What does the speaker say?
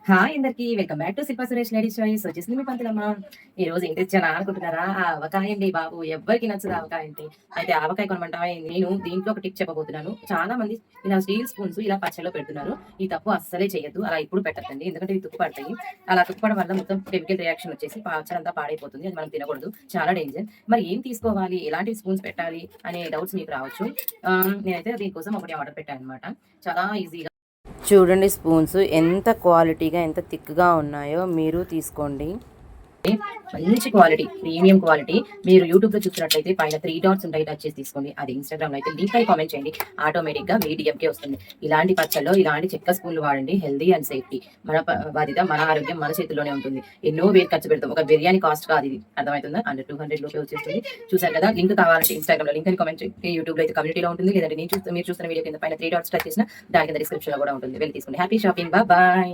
Hi అందరికి welcome back to Shilpa Suresh ladies choice. వచ్చేసింది మీ పంతులమ్మ. ఈ రోజు ఏం తెచ్చానా అనుకుంటున్నారా? ఆవకాయ అండి బాబు. ఎవ్వరికి నచ్చదు ఆవకాయ అంటే. అయితే ఆవకాయ కొనమంటావా ఏంది? నేను దీంట్లో ఒక టిప్ చెప్పబోతున్నాను. చాలా మంది ఇలా స్టీల్ స్పూన్స్ ఇలా పచ్చడిలో పెడుతున్నారు. ఈ తప్పు అస్సలే చేయొద్దు. అలా ఇప్పుడు పెట్టద్దండి. ఎందుకంటే ఇవి తుప్పు పడతాయి. అలా తుప్పు పడడం వల్ల మొత్తం కెమికల్ రియాక్షన్ వచ్చేసి పచ్చడంతా పాడైపోతుంది. అది మనం తినకూడదు. చాలా డేంజర్. మరి ఏం తీసుకోవాలి? ఎలాంటి స్పూన్స్ పెట్టాలి? అనే డౌట్స్ మీకు రావచ్చు. నేనైతే దీనికోసం ఒకటి ఆర్డర్ పెట్టాను అనమాట. చాలా ఈజీగా చూడండి స్పూన్స్ ఎంత క్వాలిటీగా ఎంత థిక్గా ఉన్నాయో మీరు తీసుకోండి. మంచి క్వాలిటీ, ప్రీమియం క్వాలిటీ. మీరు యూట్యూబ్ లో చూసినట్లయితే పైన 3 డాట్స్ ఉంటాయి, టచ్ చేసి తీసుకోండి. అది ఇన్స్టాగ్రామ్ లో అయితే లింక్ అయి కామెంట్ చేయండి, ఆటోమేటిక్ గా మీ డిఎంకే వస్తుంది. ఇలాంటి పచ్చల్లో ఇలాంటి చెక్క స్పూన్లు వాడండి. Healthy and safety. మన బాధ్యత, మన ఆరోగ్యం మన చేతిలోనే ఉంటుంది. ఎన్నో వేలు ఖర్చు పెడతాం, ఒక బిర్యానీ కాస్ట్ కాదు ఇది. అర్థమవుతుందా? అండర్ 200 లోపే వచ్చేస్తుంది. చూసారు కదా? లింక్ కావాలంటే ఇన్స్టాగ్రామ్ లో లింక్ అని కామెంట్ చేయండి. యూట్యూబ్ లో అయితే కమ్యూనిటీలో ఉంటుంది, లేదంటే మీరు చూస్తున్న వీడియో కింద పైన 3 డాట్స్ టచ్ చేసిన దాని కింద డిస్క్రిప్షన్ లో కూడా ఉంటుంది. వెళ్ళి తీసుకోండి. Happy shopping. బాయ్.